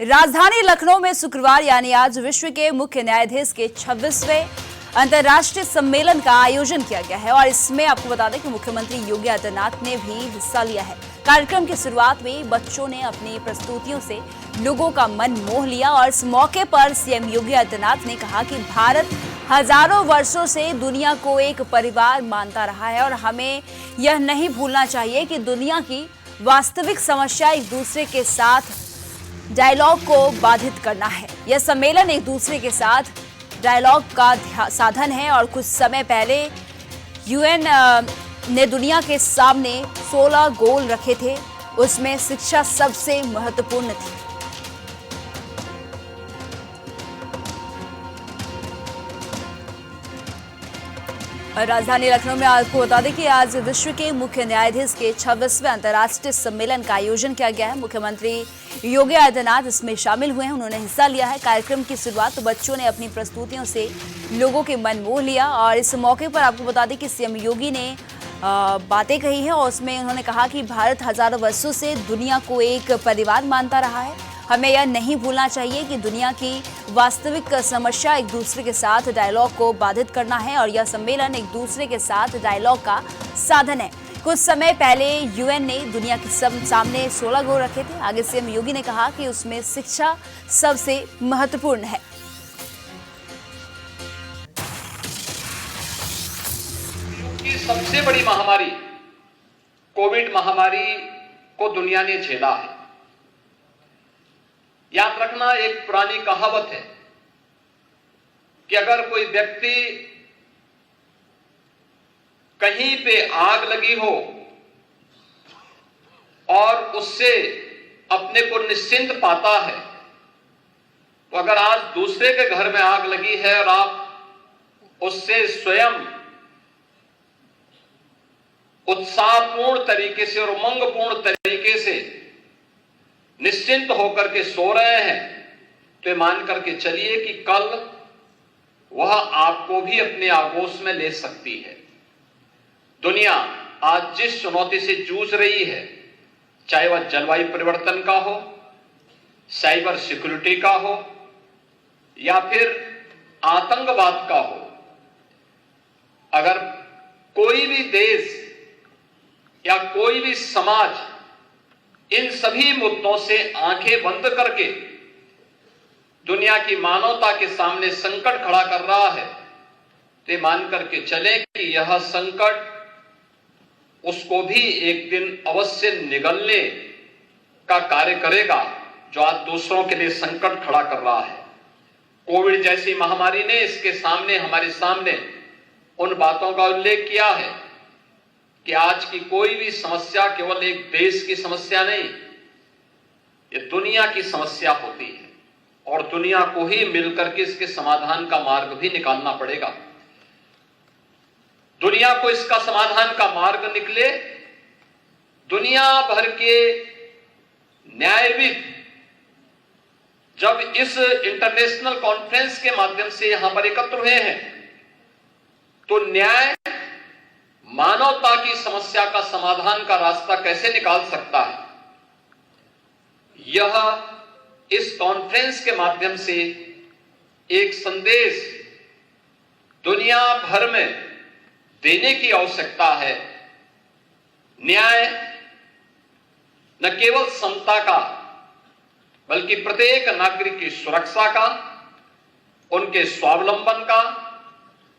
राजधानी लखनऊ में शुक्रवार यानी आज विश्व के मुख्य न्यायाधीश के 26वें अंतर्राष्ट्रीय सम्मेलन का आयोजन किया गया है और इसमें आपको बता दें कि मुख्यमंत्री योगी आदित्यनाथ ने भी हिस्सा लिया है। कार्यक्रम की शुरुआत में बच्चों ने अपनी प्रस्तुतियों से लोगों का मन मोह लिया और इस मौके पर सीएम योगी आदित्यनाथ ने कहा कि भारत हजारों वर्षों से दुनिया को एक परिवार मानता रहा है और हमें यह नहीं भूलना चाहिए कि दुनिया की वास्तविक समस्या एक दूसरे के साथ डायलॉग को बाधित करना है। यह सम्मेलन एक दूसरे के साथ डायलॉग का साधन है और कुछ समय पहले यूएन ने दुनिया के सामने 16 गोल रखे थे, उसमें शिक्षा सबसे महत्वपूर्ण थी। राजधानी लखनऊ में आपको बता दें कि आज विश्व के मुख्य न्यायाधीश के 26वें अंतर्राष्ट्रीय सम्मेलन का आयोजन किया गया है। मुख्यमंत्री योगी आदित्यनाथ इसमें शामिल हुए हैं, उन्होंने हिस्सा लिया है। कार्यक्रम की शुरुआत बच्चों ने अपनी प्रस्तुतियों से लोगों के मन मोह लिया और इस मौके पर आपको बता दें कि सीएम योगी ने बातें कही हैं और उसमें उन्होंने कहा कि भारत हजारों वर्षों से दुनिया को एक परिवार मानता रहा है। हमें यह नहीं भूलना चाहिए कि दुनिया की वास्तविक समस्या एक दूसरे के साथ डायलॉग को बाधित करना है और यह सम्मेलन एक दूसरे के साथ डायलॉग का साधन है। कुछ समय पहले यूएन ने दुनिया के सामने 16 गोल रखे थे। आगे सीएम योगी ने कहा कि उसमें शिक्षा सबसे महत्वपूर्ण है। की सबसे बड़ी महामारी कोविड महामारी को दुनिया ने झेला है। याद रखना, एक पुरानी कहावत है कि अगर कोई व्यक्ति कहीं पे आग लगी हो और उससे अपने को निश्चिंत पाता है, तो अगर आज दूसरे के घर में आग लगी है और आप उससे स्वयं उत्साहपूर्ण तरीके से और उमंगपूर्ण तरीके से निश्चिंत होकर के सो रहे हैं, तो मान करके चलिए कि कल वह आपको भी अपने आगोश में ले सकती है। दुनिया आज जिस चुनौती से जूझ रही है, चाहे वह जलवायु परिवर्तन का हो, साइबर सिक्योरिटी का हो या फिर आतंकवाद का हो, अगर कोई भी देश या कोई भी समाज इन सभी मुद्दों से आंखें बंद करके दुनिया की मानवता के सामने संकट खड़ा कर रहा है, तो मान करके चले कि यह संकट उसको भी एक दिन अवश्य निगलने का कार्य करेगा, जो आज दूसरों के लिए संकट खड़ा कर रहा है। कोविड जैसी महामारी ने इसके सामने हमारे सामने उन बातों का उल्लेख किया है कि आज की कोई भी समस्या केवल एक देश की समस्या नहीं, ये दुनिया की समस्या होती है और दुनिया को ही मिलकर के इसके समाधान का मार्ग भी निकालना पड़ेगा। दुनिया को इसका समाधान का मार्ग निकले, दुनिया भर के न्यायविद जब इस इंटरनेशनल कॉन्फ्रेंस के माध्यम से यहां पर एकत्र हुए हैं, तो न्याय मानवता की समस्या का समाधान का रास्ता कैसे निकाल सकता है, यह इस कॉन्फ्रेंस के माध्यम से एक संदेश दुनिया भर में देने की आवश्यकता है। न्याय न केवल समता का बल्कि प्रत्येक नागरिक की सुरक्षा का, उनके स्वावलंबन का